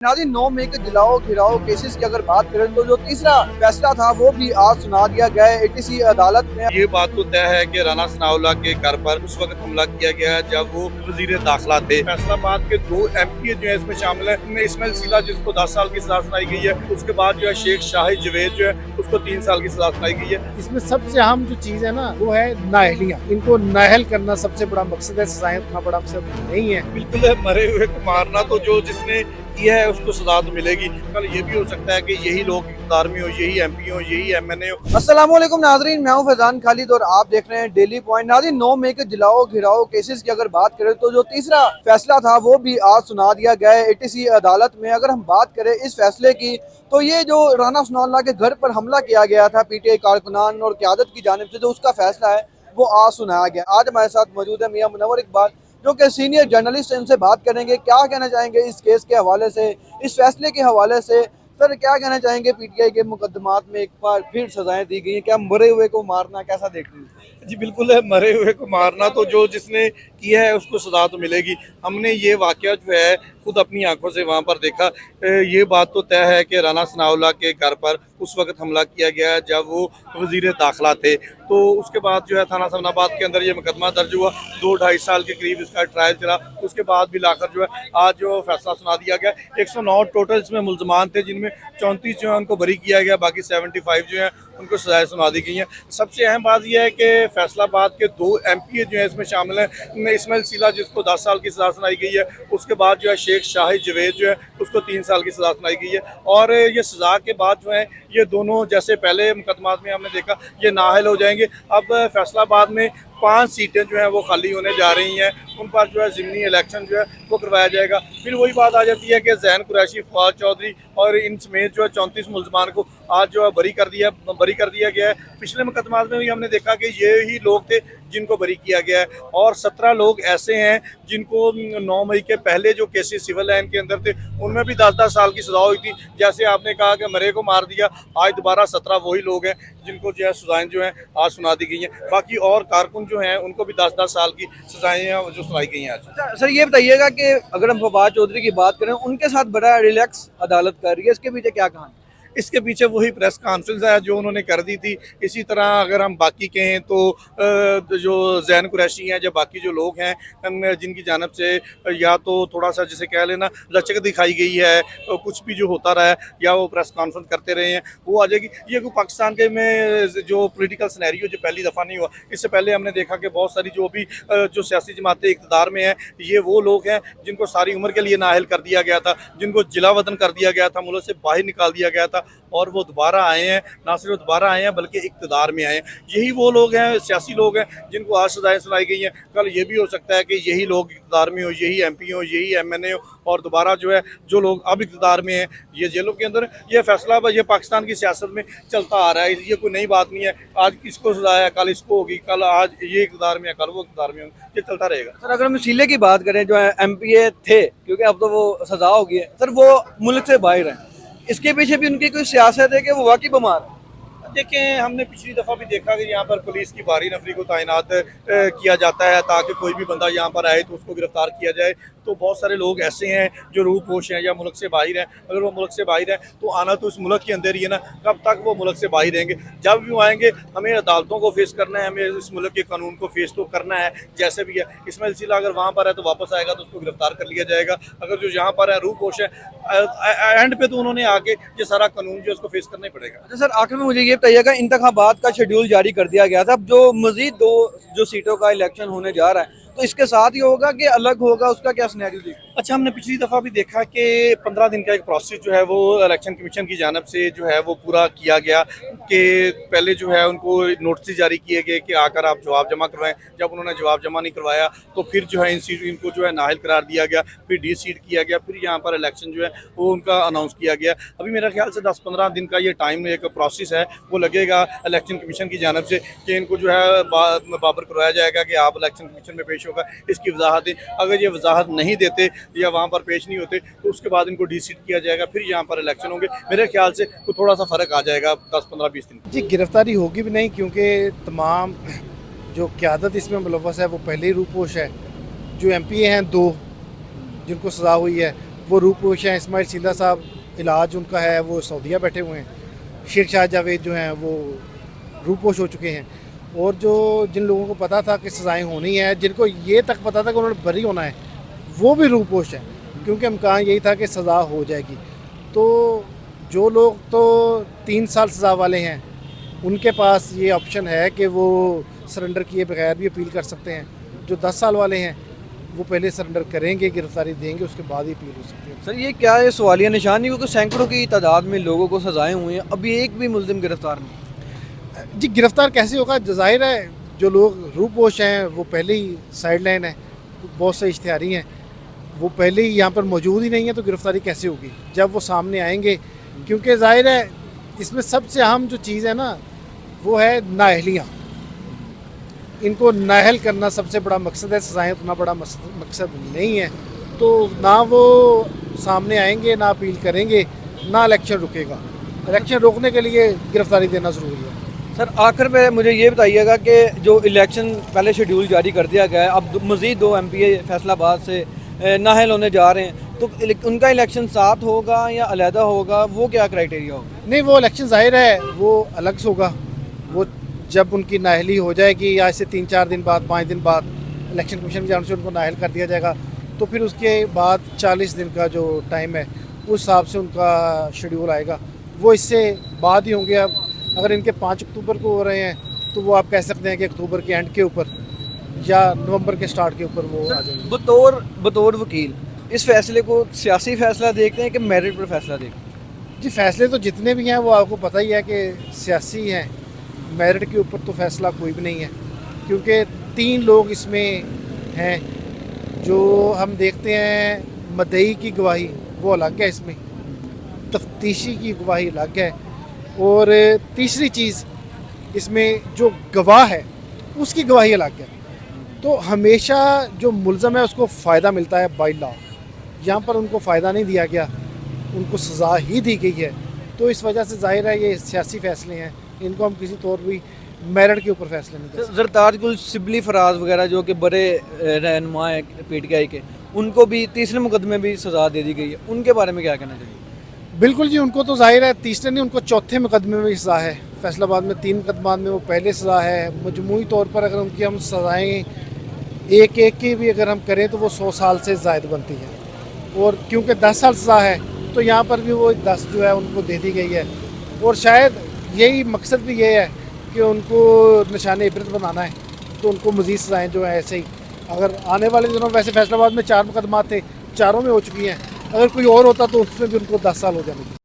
नाज़रीन 9 मई के जलाओ घिराओ केसेस की अगर बात करें तो जो तीसरा फैसला था वो भी आज सुना दिया गया है एटीसी अदालत में। ये बात तो तय है कि राना सनाउल्लाह के घर पर उस वक्त हमला किया गया है जब वो वजीर दाखिला थे। फैसलाबाद के 2 MP जो है इसमें शामिल है। इनमें इस्माइल सीला जिसको 10 साल की सजा सुनाई गई है, उसके बाद जो है शेख शाहिद जवेद जो है उसको 3 साल की सजा सुनाई गई है। इसमें सबसे अहम जो चीज है ना वो है नाहलियाँ। इनको नाहल करना सबसे बड़ा मकसद है, सजाएं उतना बड़ा मकसद नहीं है। बिल्कुल है, मरे हुए को मारना तो जो जिसने किया है उसको सजा तो मिलेगी। कल ये भी हो सकता है कि यही लोग इक़्तिदार में हो, यही MP हो, यही MNA हो। अस्सलाम वालेकुम नाज़रीन, मैं हूं फैजान खालिद और आप देख रहे हैं डेली पॉइंट। नाज़रीन 9 मई के जलाओ घिराओ केसेस की अगर बात करें तो जो तीसरा फैसला था वो भी आज सुना दिया गया है एटीसी अदालत में। अगर हम बात करें इस फैसले की तो ये जो राना सनाउल्लाह के घर पर हमला किया गया था PTI कारकुनान और क़यादत की जानिब से, जो उसका फैसला है वो आज सुनाया गया। आज हमारे साथ मौजूद है मियां मुनव्वर इकबाल जो कि सीनियर जर्नलिस्ट, इनसे बात करेंगे क्या कहना चाहेंगे इस केस के हवाले से, इस फैसले के हवाले से। सर क्या कहना चाहेंगे, PTI के मुकदमात में एक बार फिर सजाएं दी गई हैं, क्या मरे हुए को मारना कैसा देख रही है? जी बिल्कुल है, मरे हुए को मारना तो जो जिसने किया है उसको सजा तो मिलेगी। हमने ये वाक़या जो है खुद अपनी आंखों से वहाँ पर देखा। ये बात तो तय है कि राना सनाउल्लाह के घर पर उस वक्त हमला किया गया है जब वो वज़ीर दाखिला थे। तो उसके बाद जो है थाना सनाबाद के अंदर ये मुकदमा दर्ज हुआ। 2-2.5 साल के करीब इसका ट्रायल चला। उसके बाद भी लाकर जो है आज जो फैसला सुना दिया गया। 109 टोटल इसमें मुल्ज़मान थे, जिनमें 34 जो है उनको बरी किया गया, बाकी 75 जो है उनको सजाएं सुना दी गई हैं। सबसे अहम बात यह है कि फैसलाबाद के 2 MP जो है इसमें शामिल हैं। इनमें इस्माइल सीला जिसको 10 साल की सजा सुनाई गई है, उसके बाद जो है शेख शाहिद जवेद जो है उसको 3 साल की सजा सुनाई गई है। और ये सजा के बाद जो है ये दोनों, जैसे पहले मुकदमात में हमने देखा, ये नाअहल हो जाएंगे। अब फैसलाबाद में 5 सीटें जो हैं वो खाली होने जा रही हैं, उन पर जो है ज़िमनी इलेक्शन जो है वो करवाया जाएगा। फिर वही बात आ जाती है कि ज़ैन कुरैशी, फवाद चौधरी और इन समेत जो है 34 मुल्ज़मान को आज जो है बरी कर दिया गया है। पिछले मुकदमात में भी हमने देखा कि ये ही लोग थे जिनको बरी किया गया है, और 17 लोग ऐसे हैं जिनको 9 मई के पहले जो केसेस सिविल लाइन के अंदर थे उनमें भी 10-10 साल की सजा हुई थी। जैसे आपने कहा कि मरे को मार दिया, आज दोबारा 17 वही लोग हैं जिनको जो है सजाएं जो हैं आज सुना दी गई हैं। बाकी और कारकुन जो हैं उनको भी 10-10 साल की सजाएं जो सुनाई गई हैं आज। अच्छा सर, ये बताइएगा कि अगर हम फवाद चौधरी की बात करें, उनके साथ बड़ा रिलैक्स अदालत कर रही है, इसके पीछे क्या कहानी? इसके पीछे वही प्रेस कॉन्फ्रेंस है जो उन्होंने कर दी थी। इसी तरह अगर हम बाकी कहें तो जो ज़ैन कुरैशी हैं, जो बाकी जो लोग हैं जिनकी जानिब से या तो थोड़ा सा जिसे कह लेना लचक दिखाई गई है, तो कुछ भी जो होता रहा है या वो प्रेस कॉन्फ्रेंस करते रहे हैं, वो आ जाएगी। ये कोई पाकिस्तान के में जो पॉलिटिकल सिनेरियो जो पहली दफ़ा नहीं हुआ। इससे पहले हमने देखा कि बहुत सारी जो भी जो सियासी जमातें इक़्तिदार में हैं, ये वो लोग हैं जिनको सारी उम्र के लिए नाअहल कर दिया गया था, जिनको जिला वतन कर दिया गया था, मुल्क से बाहर निकाल दिया गया था, और वो दोबारा आए हैं। ना सिर्फ दोबारा आए हैं बल्कि इक़्तिदार में आए हैं। यही वो लोग हैं, सियासी लोग हैं जिनको आज सजाएं सुनाई गई हैं। कल ये भी हो सकता है कि यही लोग इक़्तिदार में हो, यही MP हो, यही MNA हो, और दोबारा जो है जो लोग अब इक़्तिदार में हैं ये जेलों के अंदर। ये फैसला ये पाकिस्तान की सियासत में चलता आ रहा है, ये कोई नई बात नहीं है। आज किसको सजा है, कल इसको होगी, कल आज ये इक़्तिदार में है, कल वो इक़्तिदार में होगी, ये चलता रहेगा। सर अगर हम सीले की बात करें, जो है MPA थे, क्योंकि अब तो वो सजा हो गई है सर, वो मुल्क से बाहर हैं, इसके पीछे भी उनकी कोई सियासत है कि वो वाकई बीमार है? देखें, हमने पिछली दफ़ा भी देखा कि यहाँ पर पुलिस की भारी नफरी को तैनात किया जाता है ताकि कोई भी बंदा यहाँ पर आए तो उसको गिरफ्तार किया जाए। तो बहुत सारे लोग ऐसे हैं जो रूपोश हैं या मुल्क से बाहर हैं। अगर वो मुल्क से बाहर हैं तो आना तो इस मुल्क के अंदर ही है ना, कब तक वो मुल्क से बाहर रहेंगे? जब भी वो आएंगे हमें अदालतों को फेस करना है, हमें इस मुल्क के कानून को फेस तो करना है जैसे भी है। इस्माइल सीला अगर वहाँ पर है तो वापस आएगा तो उसको गिरफ्तार कर लिया जाएगा। अगर जो यहाँ पर है रूपोश है, एंड पे तो उन्होंने आके ये सारा कानून जो है उसको फेस करना ही पड़ेगा। अच्छा सर, आखिर में मुझे ये बताइएगा, इंतखाबात का शेड्यूल जारी कर दिया गया था, अब जो मजीद 2 जो सीटों का इलेक्शन होने जा रहा है तो इसके साथ ही होगा कि अलग होगा, उसका क्या सिनेरियो दिख? अच्छा, हमने पिछली दफ़ा भी देखा कि 15 दिन का एक प्रोसेस जो है वो इलेक्शन कमीशन की जानिब से जो है वो पूरा किया गया कि पहले जो है उनको नोटिस जारी किए गए कि आकर आप जवाब जमा करवाएं। जब उन्होंने जवाब जमा नहीं करवाया तो फिर जो है इनको जो है नाअहल करार दिया गया, फिर डिसीट किया गया, फिर यहाँ पर इलेक्शन जो है वो उनका अनाउंस किया गया। अभी मेरा ख्याल से 10-15 दिन का ये टाइम एक प्रोसेस है वो लगेगा इलेक्शन कमीशन की जानिब से कि इनको जो है बाबर करवाया जाएगा कि आप इलेक्शन कमीशन में पेश होगा, इसकी वजाहत दें। अगर ये वजाहत नहीं देते या वहाँ पर पेश नहीं होते तो उसके बाद इनको डिसीट किया जाएगा, फिर यहाँ पर इलेक्शन होंगे। मेरे ख्याल से तो थोड़ा सा फ़र्क आ जाएगा 10-15-20 दिन। जी गिरफ्तारी होगी भी नहीं, क्योंकि तमाम जो क़यादत इसमें मुलव्वस है वो पहले ही रूपोश है। जो MPA हैं 2 जिनको सजा हुई है वो रूपोश हैं। इस्माइल सिंधा साहब इलाज उनका है, वो सऊदीया बैठे हुए हैं। शेख शाह जावेद जो हैं वो रूपोश हो चुके हैं। और जो जिन लोगों को पता था कि सज़ाएँ होनी है, जिनको ये तक पता था कि उन्होंने बरी होना है, वो भी रूपोश हैं, क्योंकि इम्कान यही था कि सज़ा हो जाएगी। तो जो लोग तो 3 साल सज़ा वाले हैं, उनके पास ये ऑप्शन है कि वो सरेंडर किए बगैर भी अपील कर सकते हैं। जो 10 साल वाले हैं वो पहले सरेंडर करेंगे, गिरफ्तारी देंगे, उसके बाद ही अपील हो सकती है। सर ये क्या है सवालिया निशान नहीं, क्योंकि सैकड़ों की तादाद में लोगों को सजाएं हुई हैं, अभी एक भी मुल्जिम गिरफ्तार नहीं। जी, गिरफ्तार कैसे होगा? ज़ाहिर है जो लोग रूपोश हैं वो पहले ही साइड लाइन है, बहुत से इश्तिहारी हैं, वो पहले ही यहाँ पर मौजूद ही नहीं है, तो गिरफ्तारी कैसे होगी जब वो सामने आएंगे? क्योंकि ज़ाहिर है इसमें सबसे अहम जो चीज़ है ना, वो है नाअहलियाँ। इनको नाअहल करना सबसे बड़ा मकसद है, सज़ाएँ उतना बड़ा मकसद नहीं है। तो ना वो सामने आएंगे, ना अपील करेंगे, ना इलेक्शन रुकेगा। इलेक्शन रोकने के लिए गिरफ्तारी देना ज़रूरी है। सर आखिर में मुझे ये बताइएगा कि जो इलेक्शन पहले शेड्यूल जारी कर दिया गया है, अब मज़ीद 2 MPA फैसलाबाद से नाअहल होने जा रहे हैं, तो उनका इलेक्शन साथ होगा या अलहदा होगा, वो क्या क्राइटेरिया होगा? नहीं, वो इलेक्शन ज़ाहिर है वो अलग से होगा। वो जब उनकी नाअहली हो जाएगी या इससे 3-4 दिन बाद, 5 दिन बाद इलेक्शन कमीशन की जानिब से उनको नाअहल कर दिया जाएगा, तो फिर उसके बाद 40 दिन का जो टाइम है उस हिसाब से उनका शेड्यूल आएगा। वो इससे बाद ही होंगे। अब अगर इनके 5 अक्टूबर को हो रहे हैं तो वो आप कह सकते हैं कि अक्टूबर के एंड के ऊपर या नवंबर के स्टार्ट के ऊपर वो आ जाएंगे। बतौर वकील इस फैसले को सियासी फैसला देखते हैं कि मेरिट पर फैसला देखते हैं? जी, फैसले तो जितने भी हैं वो आपको पता ही है कि सियासी हैं। मेरिट के ऊपर तो फैसला कोई भी नहीं है, क्योंकि 3 लोग इसमें हैं जो हम देखते हैं। मदई की गवाही वो अलग है, इसमें तफ्तीशी की गवाही अलग है, और तीसरी चीज़ इसमें जो गवाह है उसकी गवाही अलग है। तो हमेशा जो मुल्ज़म है उसको फ़ायदा मिलता है बाय लॉ। यहाँ पर उनको फ़ायदा नहीं दिया गया, उनको सज़ा ही दी गई है। तो इस वजह से ज़ाहिर है ये सियासी फ़ैसले हैं, इनको हम किसी तौर भी मेरिट के ऊपर फैसले नहीं कर सकते। जरताज गुल, शिबली फराज वगैरह जो कि बड़े रहनुमा हैं PTI के, उनको भी तीसरे मुकदमे भी सज़ा दे दी गई है, उनके बारे में क्या कहना चाहिए? बिल्कुल जी, उनको तो ज़ाहिर है तीसरे नहीं, उनको चौथे मुकदमे में भी सज़ा है। फैसलाबाद में 3 मुकदमात में वो पहले सज़ा है। मजमूई तौर पर अगर उनकी हम सज़ाएँ एक की भी अगर हम करें तो वो 100 साल से ज़ायद बनती है। और क्योंकि 10 साल सज़ा है तो यहाँ पर भी वो 10 जो है उनको दे दी गई है। और शायद यही मकसद भी ये है कि उनको निशान इबरत बनाना है, तो उनको मज़ीद सज़ाएँ जो है ऐसे ही। अगर आने वाले दिनों में, वैसे फैसलाबाद में 4 मुकदमात थे, चारों में हो चुकी हैं, अगर कोई और होता तो उसमें भी उनको 10 साल हो जाने।